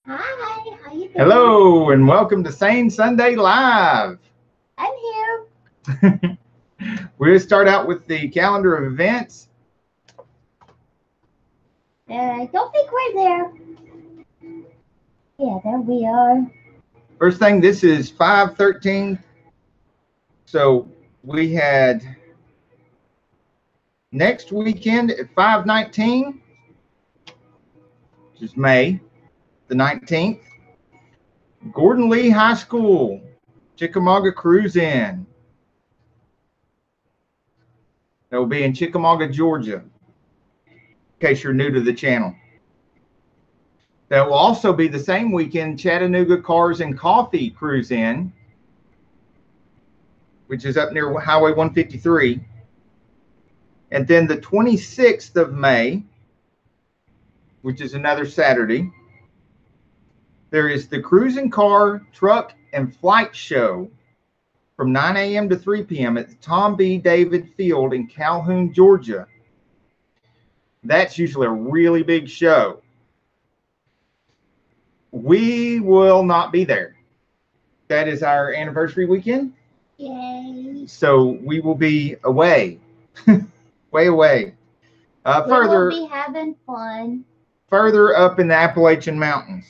Hi, how you doing? Hello, and welcome to Sane Sunday Live. I'm here. We're going to start out with the calendar of events. I don't think we're there. Yeah, there we are. First thing, this is 5/13. So we had next weekend at 5/19, which is May the 19th, Gordon Lee High School, Chickamauga Cruise In. That will be in Chickamauga, Georgia, in case you're new to the channel. That will also be the same weekend, Chattanooga Cars and Coffee Cruise In, which is up near Highway 153. And then the 26th of May, which is another Saturday, there is the Cruising Car, Truck, and Flight Show from 9 a.m. to 3 p.m. at the Tom B. David Field in Calhoun, Georgia. That's usually a really big show. We will not be there. That is our anniversary weekend. Yay. So we will be away, way away. We will be having fun. Further up in the Appalachian Mountains.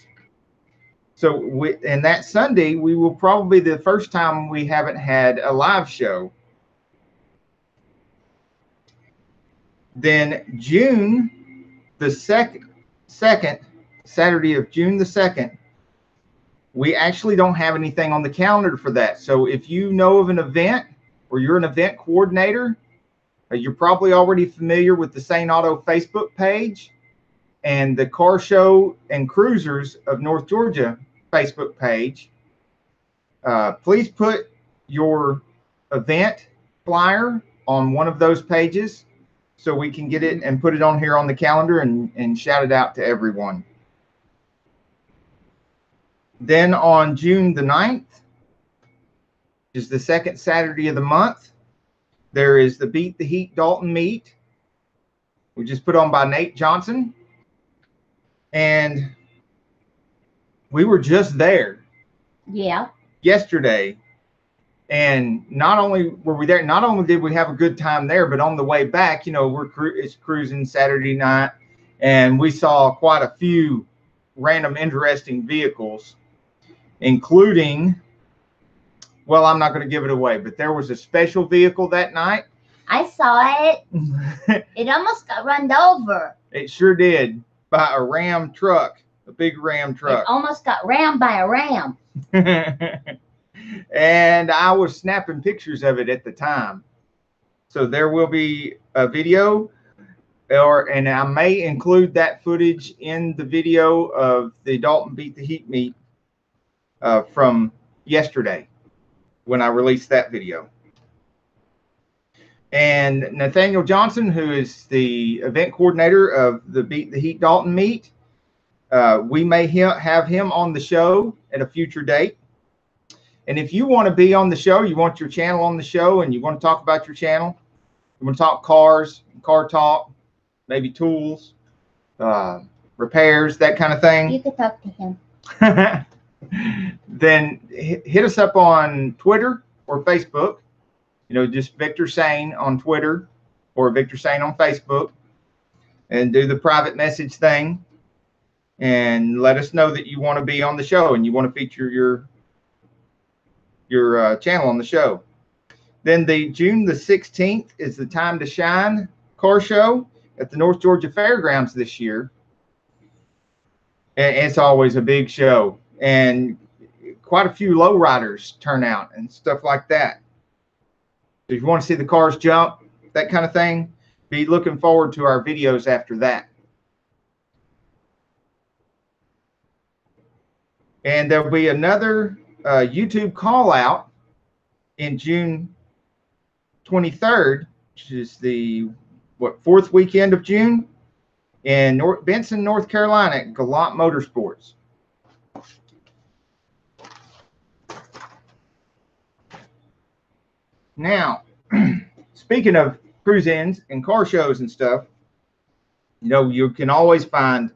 So and that Sunday, we will probably be the first time we haven't had a live show. Then June the 2nd, Saturday of June the 2nd, we actually don't have anything on the calendar for that. So if you know of an event or you're an event coordinator, you're probably already familiar with the Saneauto Facebook page and the Car Show and Cruisers of North Georgia Facebook page. Please put your event flyer on one of those pages so we can get it and put it on here on the calendar and shout it out to everyone. Then on June the 9th, which is the second Saturday of the month, there is the Beat the Heat Dalton Meet, which is put on by Nate Johnson. And we were just there. Yeah. Yesterday. And not only were we there, not only did we have a good time there, but on the way back, you know, it's cruising Saturday night, and we saw quite a few random interesting vehicles, including, well, I'm not going to give it away, but there was a special vehicle that night. I saw it. It almost got run over. It sure did, by a Ram truck, a big Ram truck. It almost got rammed by a Ram. And I was snapping pictures of it at the time. So there will be a video, and I may include that footage in the video of the Dalton Beat the Heat meet from yesterday when I released that video. And Nathaniel Johnson, who is the event coordinator of the Beat the Heat Dalton meet, we may have him on the show at a future date. And if you want to be on the show, you want your channel on the show, and you want to talk about your channel, you want to talk cars, car talk, maybe tools, repairs, that kind of thing. You could talk to him. Then hit us up on Twitter or Facebook. You know, just Victor Sane on Twitter or Victor Sane on Facebook, and do the private message thing, and let us know that you want to be on the show and you want to feature your channel on the show. Then the June the 16th is the Time to Shine car show at the North Georgia Fairgrounds this year. And it's always a big show, and quite a few lowriders turn out and stuff like that. So if you want to see the cars jump, that kind of thing, be looking forward to our videos after that. And there'll be another YouTube call out in June 23rd, which is the fourth weekend of June, in Benson, North Carolina at Gallant Motorsports. Now, speaking of cruise-ins and car shows and stuff, you know, you can always find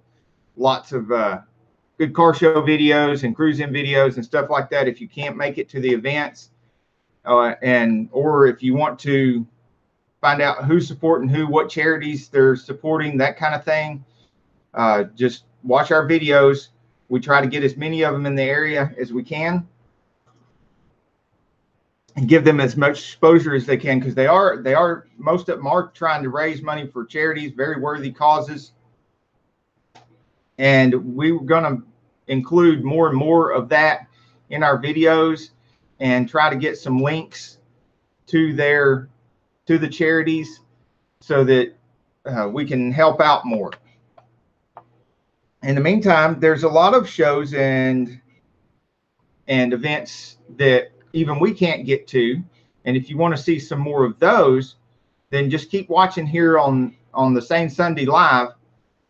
lots of good car show videos and cruise-in videos and stuff like that. If you can't make it to the events, or if you want to find out who's supporting who, what charities they're supporting, that kind of thing, just watch our videos. We try to get as many of them in the area as we can and give them as much exposure as they can, because they are most of them are trying to raise money for charities, very worthy causes. And we're going to include more and more of that in our videos and try to get some links to the charities so that we can help out more. In the meantime, there's a lot of shows and events that even we can't get to. And if you want to see some more of those, then just keep watching here on the Sane Sunday Live,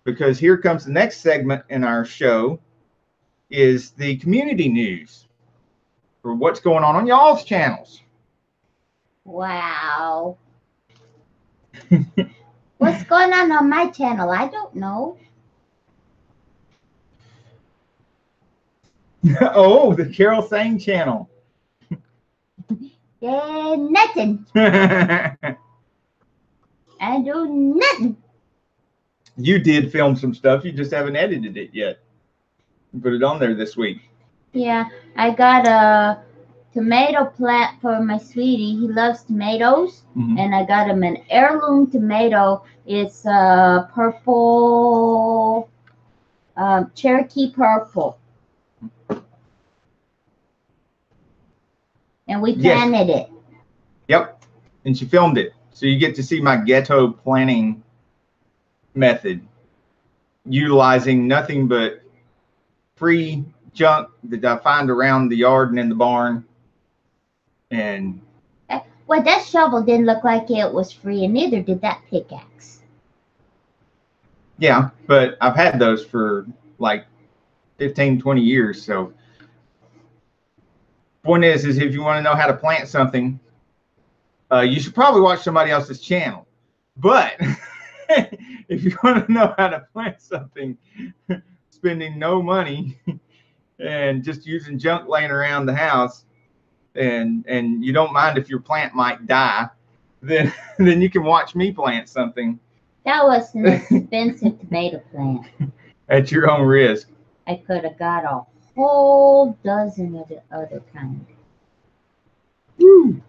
because here comes the next segment in our show, is the community news for what's going on y'all's channels. Wow. What's going on my channel? I don't know. Oh, the Carol Sane channel. Yeah, nothing. I do nothing. You did film some stuff. You just haven't edited it yet. Put it on there this week. Yeah, I got a tomato plant for my sweetie. He loves tomatoes. And I got him an heirloom tomato. It's purple, Cherokee purple. And we planted it. Yep. And she filmed it. So you get to see my ghetto planting method, utilizing nothing but free junk that I find around the yard and in the barn. And well, that shovel didn't look like it was free, and neither did that pickaxe. Yeah, but I've had those for like 15, 20 years. So point is if you want to know how to plant something, you should probably watch somebody else's channel. But if you want to know how to plant something, spending no money and just using junk laying around the house, and you don't mind if your plant might die, then you can watch me plant something. That was an expensive tomato plant. At your own risk. I could have got a whole dozen of the other kind. Woo.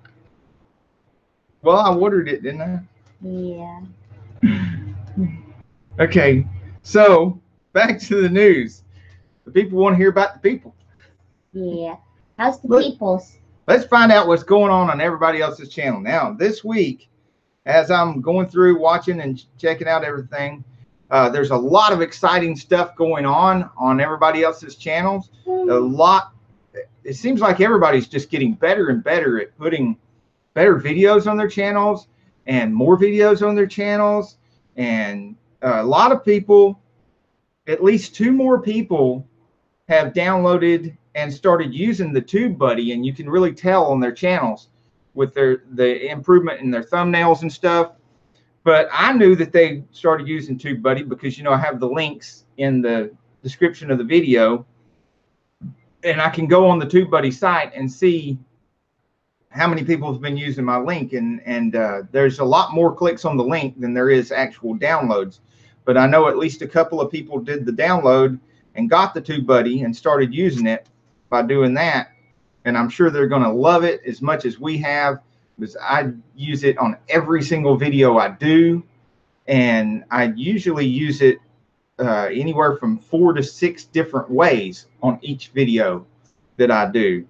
Well, I watered it, didn't I? Yeah. Okay, so back to the news. The people want to hear about the people. Yeah. How's the peoples? Let's find out what's going on everybody else's channel. Now, this week, as I'm going through, watching and checking out everything, there's a lot of exciting stuff going on everybody else's channels. It seems like everybody's just getting better and better at putting better videos on their channels and more videos on their channels. And a lot of people, at least 2 more people, have downloaded and started using the TubeBuddy, and you can really tell on their channels with the improvement in their thumbnails and stuff. But I knew that they started using TubeBuddy because, I have the links in the description of the video, and I can go on the TubeBuddy site and see how many people have been using my link, and there's a lot more clicks on the link than there is actual downloads. But I know at least a couple of people did the download and got the TubeBuddy and started using it by doing that. And I'm sure they're going to love it as much as we have, because I use it on every single video I do. And I usually use it anywhere from 4 to 6 different ways on each video that I do.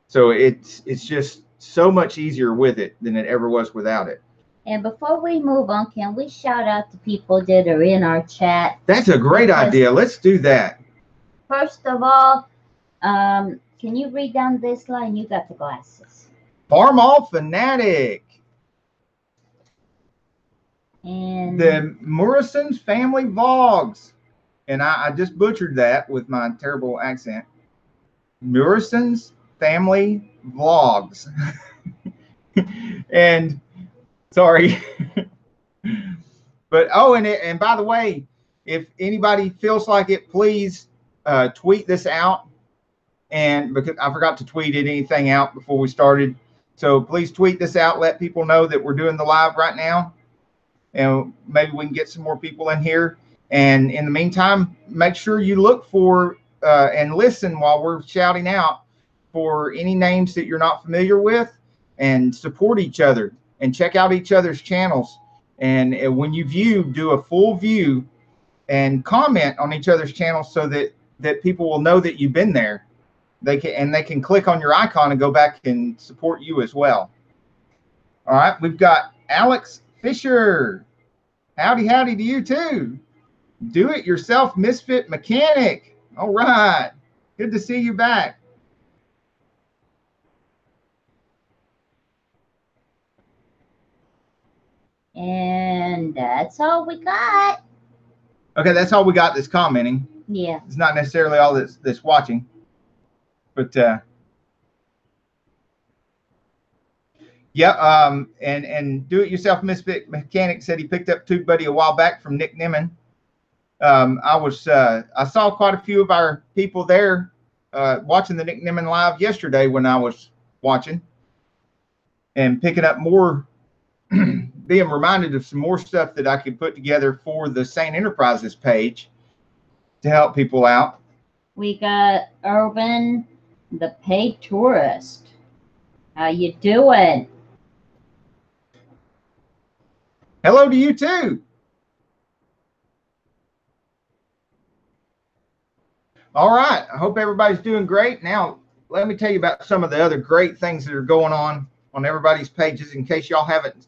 So it's just so much easier with it than it ever was without it. And before we move on, can we shout out to people that are in our chat? That's a great idea. Let's do that. First of all, can you read down this line? You got the glasses. Farm All Fanatic. And the Morrison's Family Vlogs. And I just butchered that with my terrible accent. Morrison's Family Vlogs. And sorry. But and by the way, if anybody feels like it, please tweet this out, and because I forgot to tweet anything out before we started. So please tweet this out. Let people know that we're doing the live right now, and maybe we can get some more people in here. And in the meantime, make sure you look for and listen while we're shouting out for any names that you're not familiar with, and support each other and check out each other's channels. And when you view, do a full view and comment on each other's channels so that people will know that you've been there. They can click on your icon and go back and support you as well. All right, we've got Alex Fisher. Howdy to you too. Do it yourself misfit mechanic. All right, good to see you back. And that's all we got. Okay, that's all we got that's commenting. Yeah. It's not necessarily all that's watching. But yeah, and do it yourself misfit mechanic said he picked up Tube Buddy a while back from Nick Nimmin. I saw quite a few of our people there watching the Nick Nimmin live yesterday when I was watching, and picking up more, being reminded of some more stuff that I could put together for the Sane Enterprises page to help people out. We got Urban, the paid tourist. How you doing? Hello to you too. All right, I hope everybody's doing great. Now, let me tell you about some of the other great things that are going on everybody's pages in case y'all haven't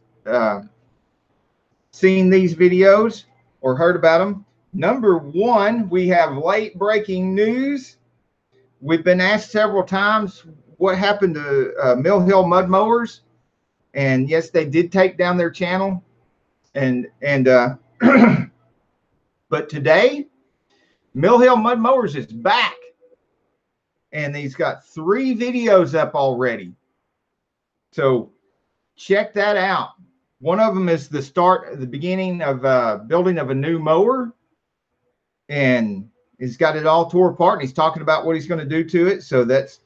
seen these videos or heard about them. Number one, we have late breaking news. We've been asked several times what happened to Mill Hill Mud Mowers, and yes, they did take down their channel. And but today, Mill Hill Mud Mowers is back, and he's got 3 videos up already. So check that out. One of them is the beginning of building of a new mower, and he's got it all tore apart, and he's talking about what he's going to do to it. So that's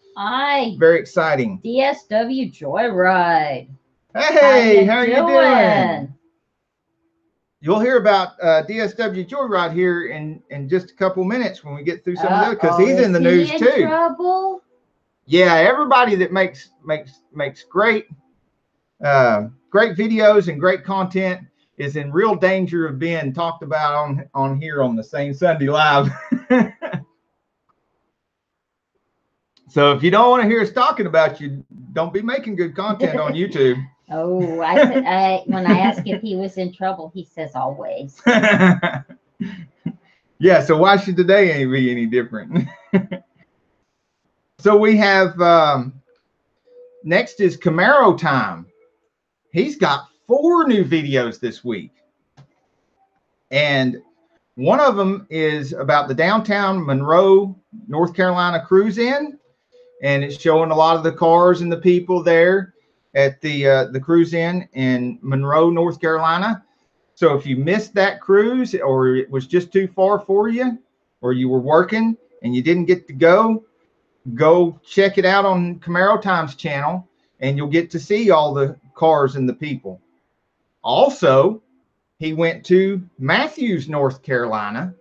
very exciting. DSW Joyride. Hey, how you doing? You'll hear about DSW Joyride here in just a couple minutes when we get through some of it, because he's in the news too. Trouble? Yeah, everybody that makes great videos and great content is in real danger of being talked about on here on the Sane Sunday Live. So if you don't want to hear us talking about you, don't be making good content on YouTube. Oh, when I asked if he was in trouble, he says always. Yeah, so why should today be any different? So we have, next is Camaro time. He's got 4 new videos this week. And one of them is about the downtown Monroe, North Carolina cruise in. And it's showing a lot of the cars and the people there at the cruise in Monroe, North Carolina. So if you missed that cruise, or it was just too far for you, or you were working and you didn't get to go check it out on Camaro Times channel, and you'll get to see all the cars and the people. Also, he went to Matthews, North Carolina,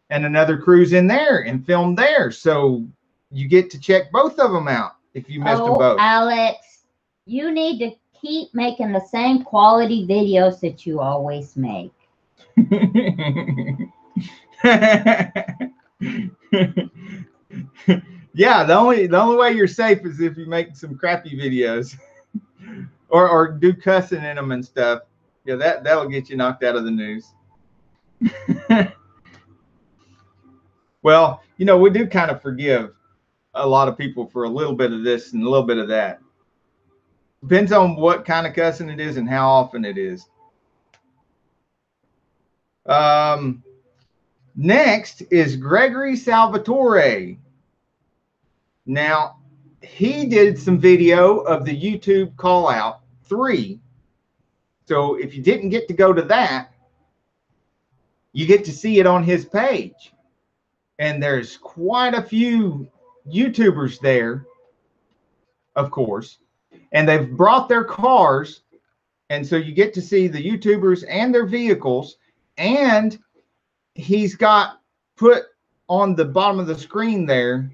and another cruise in there and filmed there. So you get to check both of them out if you missed them both. Alex, you need to keep making the same quality videos that you always make. Yeah, the only way you're safe is if you make some crappy videos or do cussing in them and stuff. Yeah, that'll get you knocked out of the news. Well, you know, we do kind of forgive a lot of people for a little bit of this and a little bit of that. Depends on what kind of cussing it is and how often it is. Next is Gregory Salvatore. Now, he did some video of the YouTube call out 3. So if you didn't get to go to that, you get to see it on his page. and there's quite a few YouTubers there, of course, and they've brought their cars, and so you get to see the YouTubers and their vehicles, and he's got put on the bottom of the screen there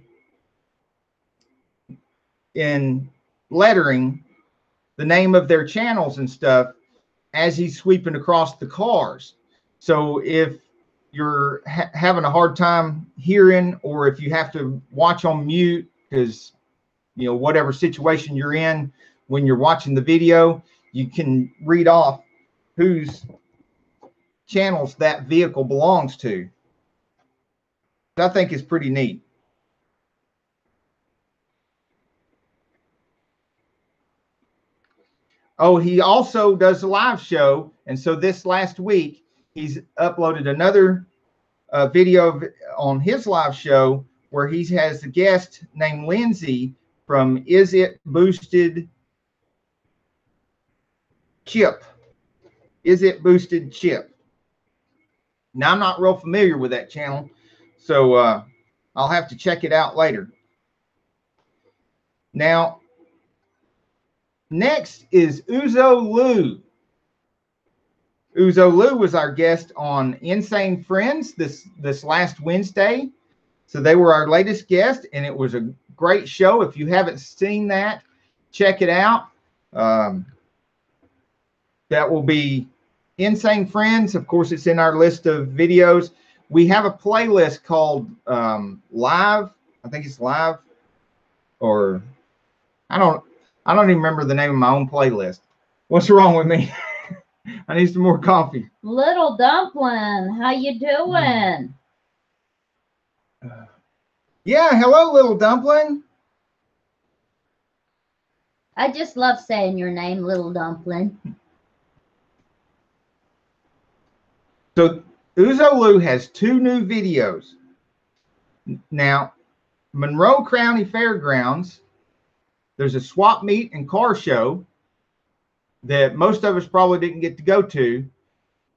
in lettering the name of their channels and stuff as he's sweeping across the cars. So if you're having a hard time hearing, or if you have to watch on mute because, you know, whatever situation you're in when you're watching the video, you can read off whose channels that vehicle belongs to. I think is pretty neat. Oh, he also does a live show, and so this last week he's uploaded another video on his live show where he has a guest named Lindsay from Is It Boosted Chip. Is It Boosted Chip? Now, I'm not real familiar with that channel, so I'll have to check it out later. Now, next is Uzo Lou. Uzo Lou was our guest on Insanefriends this last Wednesday. So they were our latest guest, and it was a great show. If you haven't seen that, check it out. That will be Insanefriends. Of course, it's in our list of videos. We have a playlist called Live. I think it's Live, or I don't even remember the name of my own playlist. What's wrong with me? I need some more coffee. Little Dumpling, how you doing? Yeah, hello, Little Dumpling. I just love saying your name, Little Dumpling. So Uzo Lou has 2 new videos. Now, Monroe County Fairgrounds, there's a swap meet and car show that most of us probably didn't get to go to,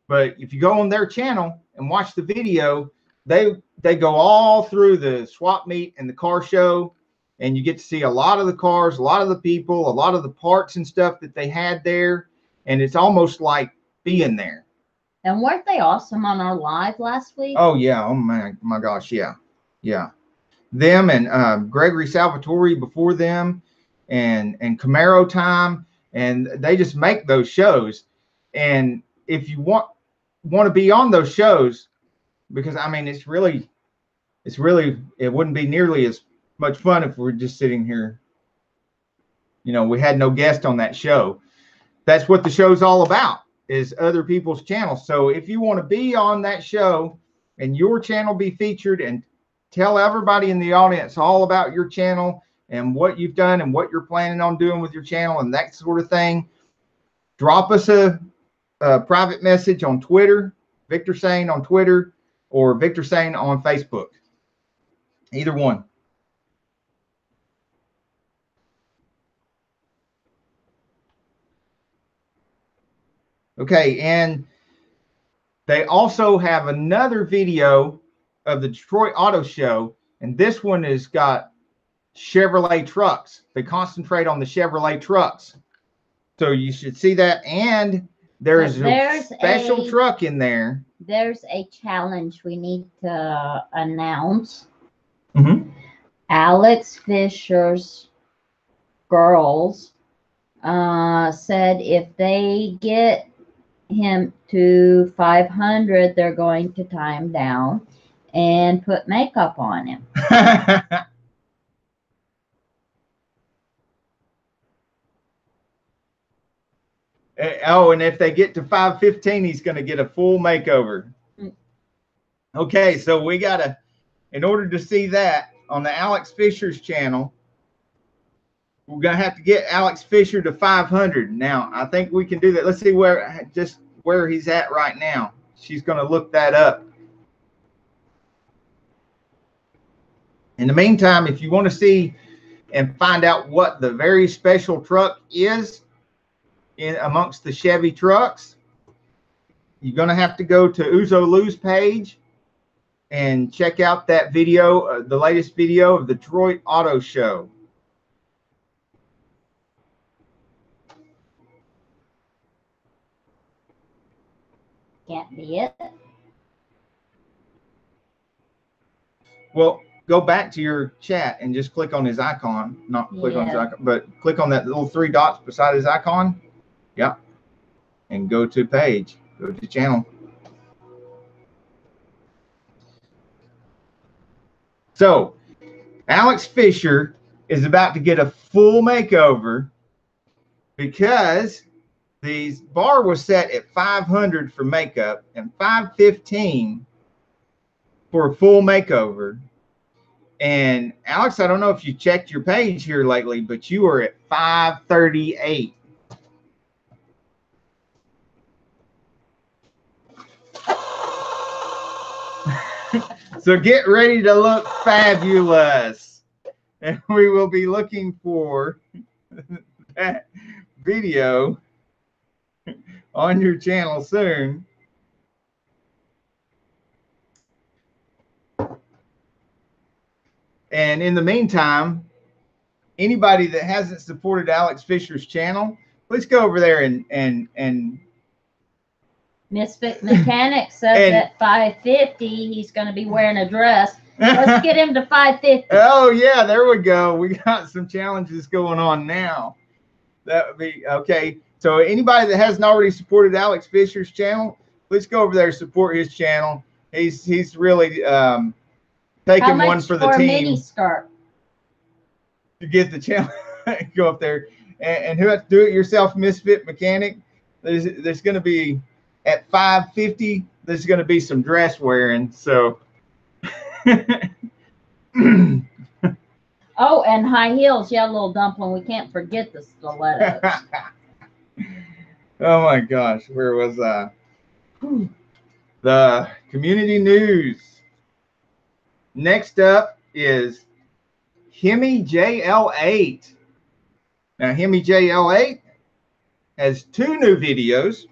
but if you go on their channel and watch the video, they go all through the swap meet and the car show, and you get to see a lot of the cars, a lot of the people, a lot of the parts and stuff that they had there, and it's almost like being there. And weren't they awesome on our live last week? Oh yeah, oh my gosh, yeah. Them and Gregory Salvatore before them, and Camaro Time. And they just make those shows. And if you want to be on those shows, because I mean, it wouldn't be nearly as much fun if we're just sitting here. You know, we had no guest on that show. That's what the show's all about, is other people's channels. So if you want to be on that show and your channel be featured, and tell everybody in the audience all about your channel and what you've done and what you're planning on doing with your channel and that sort of thing, drop us a private message on Twitter, Victor Sane on Twitter, or Victor Sane on Facebook. Either one. Okay, and they also have another video of the Detroit Auto Show, and this one has got Chevrolet trucks. They concentrate on the Chevrolet trucks. So you should see that. And there's a special truck in there. There's a challenge we need to announce. Mm-hmm. Alex Fisher's girls said if they get him to 500, they're going to tie him down and put makeup on him. Oh, and if they get to 515, he's going to get a full makeover. Okay, so we got to, in order to see that on the Alex Fisher's channel, we're going to have to get Alex Fisher to 500. Now, I think we can do that. Let's see where he's at right now. She's going to look that up. In the meantime, if you want to see and find out what the very special truck is amongst the Chevy trucks, you're going to have to go to Uzo Lou's page and check out that video, the latest video of the Detroit Auto Show. Can't be it. Well, go back to your chat and just click on his icon. Not click on his icon, but click on that little 3 dots beside his icon. Yep. And go to page. Go to channel. So, Alex Fisher is about to get a full makeover because the bar was set at $500 for makeup and $515 for a full makeover. And Alex, I don't know if you checked your page here lately, but you are at $538. So get ready to look fabulous. And we will be looking for that video on your channel soon. And in the meantime, anybody that hasn't supported Alex Fisher's channel, let's go over there and Misfit Mechanic says at $550 he's going to be wearing a dress. Let's get him to $550. Oh yeah, there we go. We got some challenges going on now. That would be okay. So anybody that hasn't already supported Alex Fisher's channel, let's go over there and support his channel. He's really taking one for the team. Mini skirt? To get the channel, go up there and who has to do it yourself Misfit Mechanic. There's going to be at $550. There's going to be some dress wearing. So. Oh, and high heels. Yeah, little dumpling. We can't forget the stilettos. Oh my gosh, where was I? The community news. Next up is Hemi JL8. Now, Hemi JL8 has 2 new videos,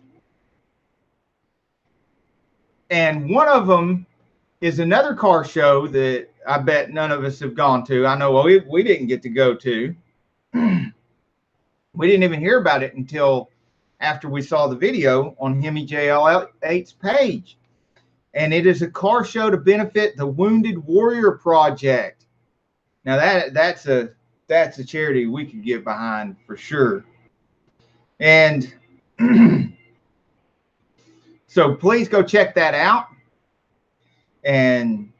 and one of them is another car show that I bet none of us have gone to. I know we didn't get to go to. We didn't even hear about it until after we saw the video on Hemi JL8's page. And it is a car show to benefit the Wounded Warrior Project. Now that's a charity we could get behind for sure. And so please go check that out. And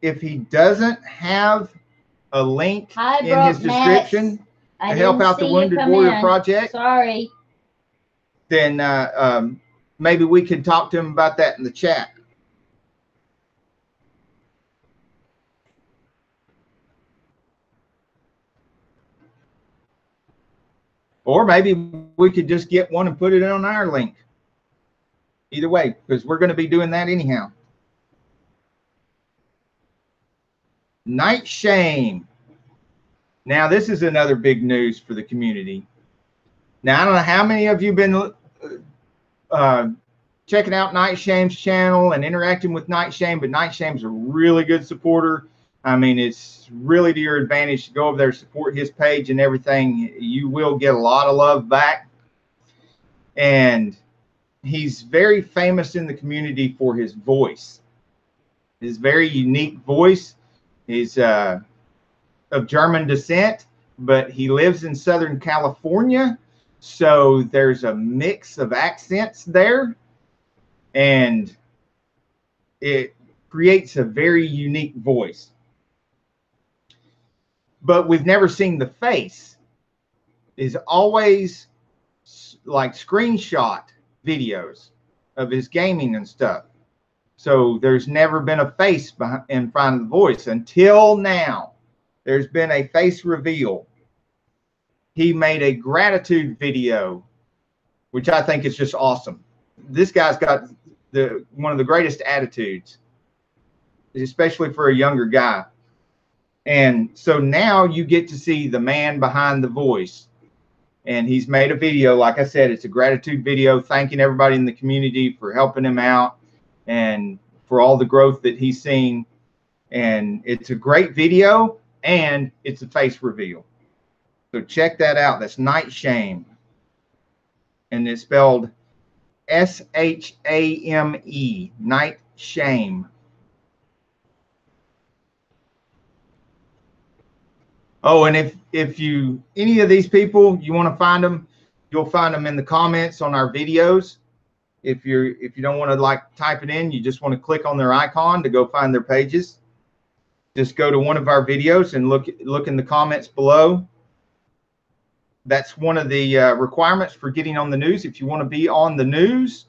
if he doesn't have a link in his description to help out the Wounded Warrior Project, sorry, then maybe we could talk to him about that in the chat. Or maybe we could just get one and put it on our link. Either way, because we're going to be doing that anyhow. Night Shame. Now, this is another big news for the community. Now, I don't know how many of you have been checking out Night Shame's channel and interacting with Night Shame, but Night Shame's a really good supporter. I mean, it's really to your advantage to go over there, support his page and everything. You will get a lot of love back. And he's very famous in the community for his voice. His very unique voice. He's of German descent, but he lives in Southern California. So there's a mix of accents there. And it creates a very unique voice. But we've never seen the face. Is always like screenshot videos of his gaming and stuff. So there's never been a face in front of the voice until now. There's been a face reveal. He made a gratitude video, which I think is just awesome. This guy's got one of the greatest attitudes, especially for a younger guy. And so now you get to see the man behind the voice. And he's made a video. Like I said, it's a gratitude video thanking everybody in the community for helping him out and for all the growth that he's seen. And it's a great video, and it's a face reveal. So check that out. That's Night Shame. And it's spelled S-H-A-M-E, Night Shame. Oh, and if you, any of these people, you want to find them, you'll find them in the comments on our videos. If you don't want to like type it in, you just want to click on their icon to go find their pages. Just go to one of our videos and look in the comments below. That's one of the requirements for getting on the news. If you want to be on the news,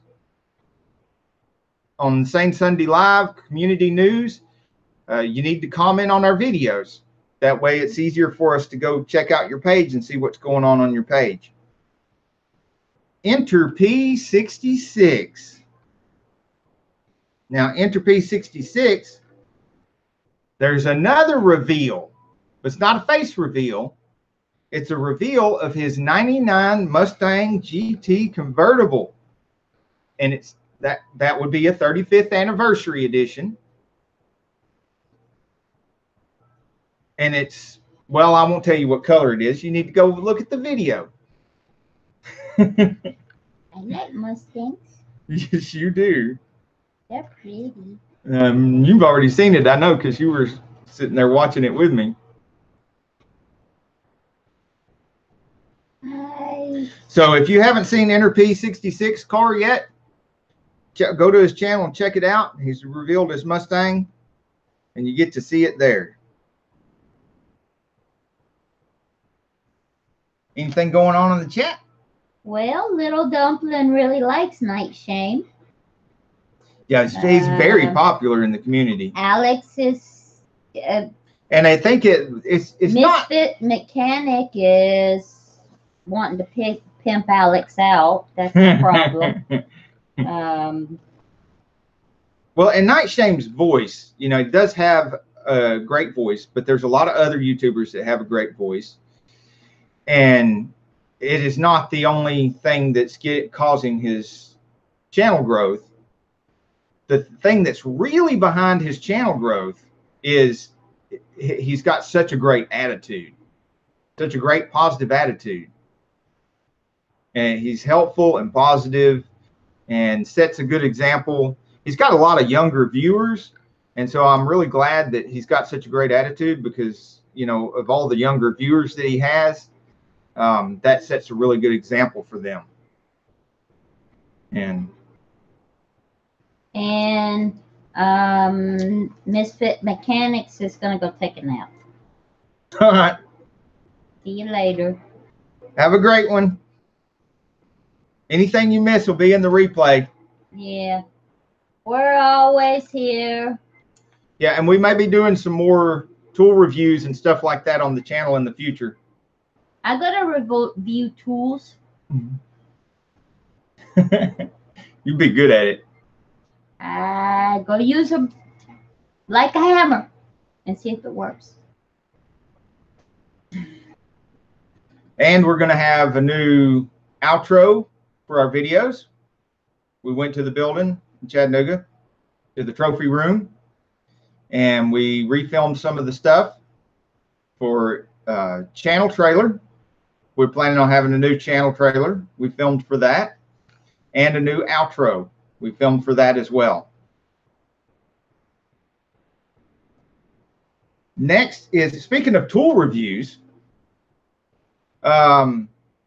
on Sane Sunday Live community news, you need to comment on our videos. That way it's easier for us to go check out your page and see what's going on your page. Enter P66. Now, enter P66, there's another reveal. It's not a face reveal. It's a reveal of his 99 Mustang GT convertible. And it's that would be a 35th anniversary edition. And it's, well, I won't tell you what color it is. You need to go look at the video. I like Mustangs. Yes, you do. They're pretty. You've already seen it, I know, because you were sitting there watching it with me. So if you haven't seen Enter P66 car yet, go to his channel and check it out. He's revealed his Mustang, and you get to see it there. Anything going on in the chat? Well, Little Dumpling really likes Night Shame. Yeah, he's very popular in the community. Alex is... and I think it's not... Misfit Mechanic is wanting to pimp Alex out. That's the problem. Well, and Night Shame's voice, you know, he does have a great voice, but there's a lot of other YouTubers that have a great voice. And it is not the only thing that's causing his channel growth. The thing that's really behind his channel growth is he's got such a great attitude, such a great positive attitude. And he's helpful and positive and sets a good example. He's got a lot of younger viewers. And so I'm really glad that he's got such a great attitude because, you know, of all the younger viewers that he has, that sets a really good example for them. And Misfit Mechanics is going to go take a nap. All right. See you later. Have a great one. Anything you miss will be in the replay. Yeah. We're always here. Yeah, and we may be doing some more tool reviews and stuff like that on the channel in the future. I gotta review tools. You'd be good at it. I go use them like a hammer and see if it works. And we're going to have a new outro for our videos. We went to the building in Chattanooga, to the trophy room, and we refilmed some of the stuff for channel trailer. We're planning on having a new channel trailer. We filmed for that. And a new outro. We filmed for that as well. Next is, speaking of tool reviews,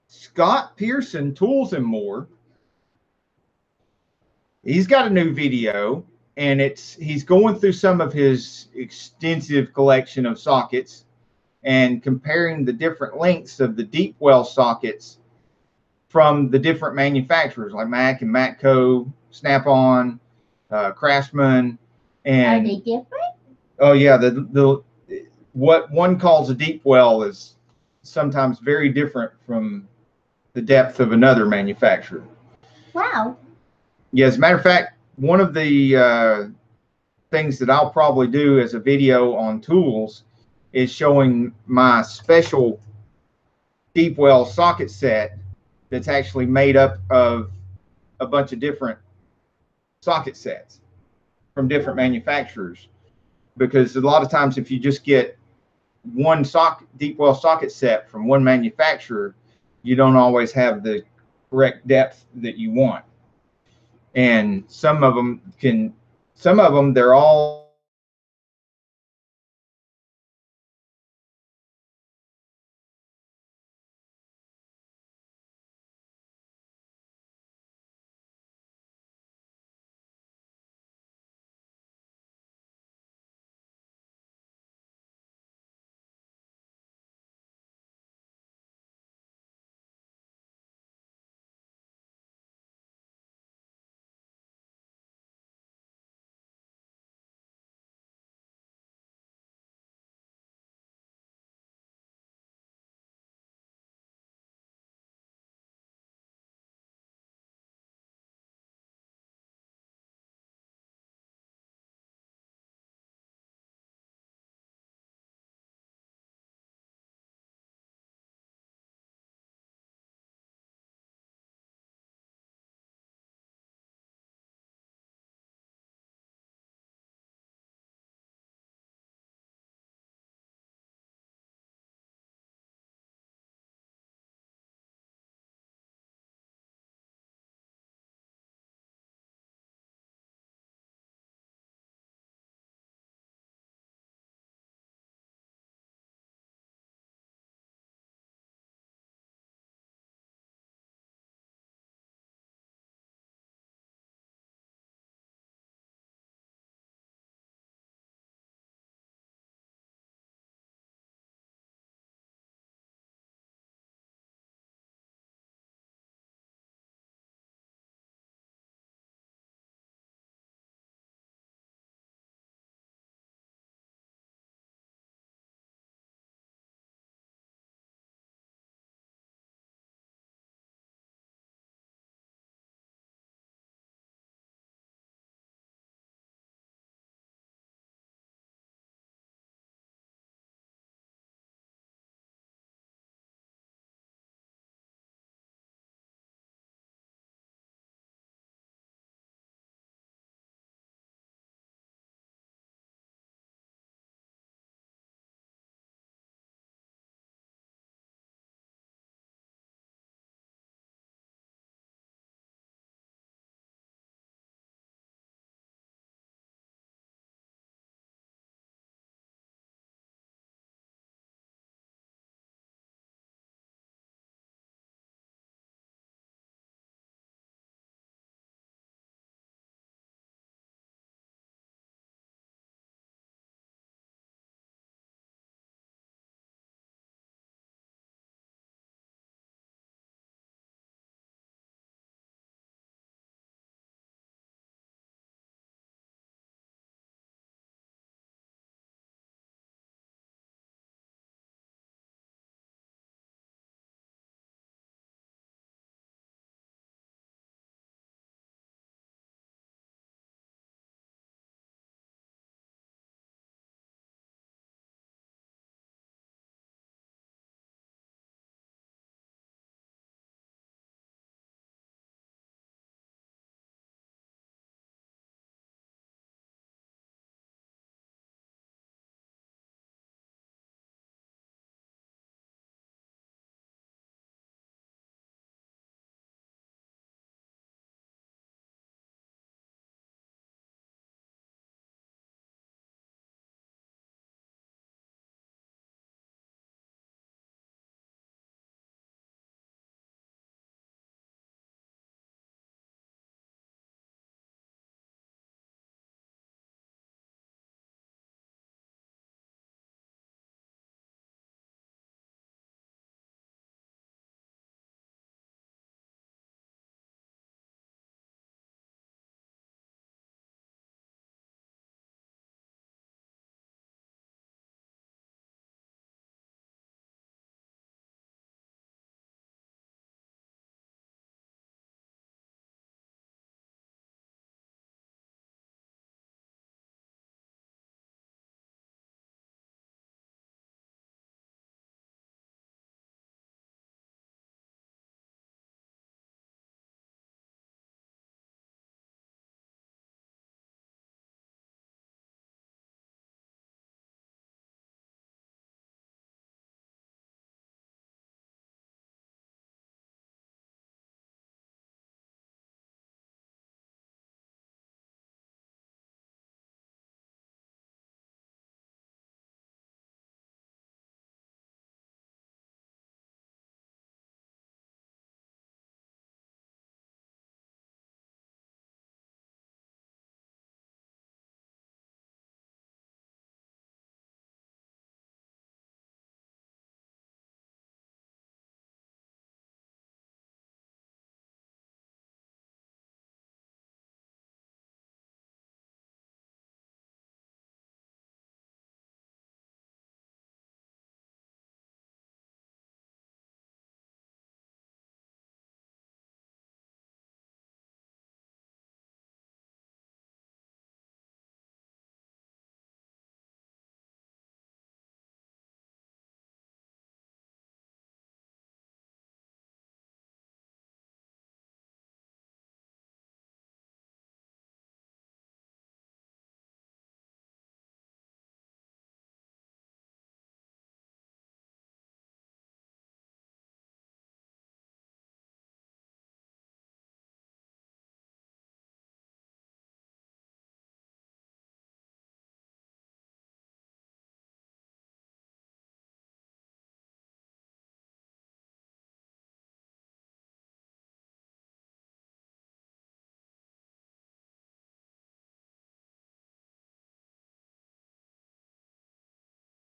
Scott Pearson Tools and More. He's got a new video, and he's going through some of his extensive collection of sockets and comparing the different lengths of the deep well sockets from the different manufacturers like Mac and Matco, Snap-on, Craftsman. And are they different? Oh yeah, what one calls a deep well is sometimes very different from the depth of another manufacturer. Wow. Yeah, as a matter of fact, one of the things that I'll probably do as a video on tools is showing my special deep well socket set that's actually made up of a bunch of different socket sets. from different manufacturers, because a lot of times if you just get one deep well socket set from one manufacturer, you don't always have the correct depth that you want. And some of them they're all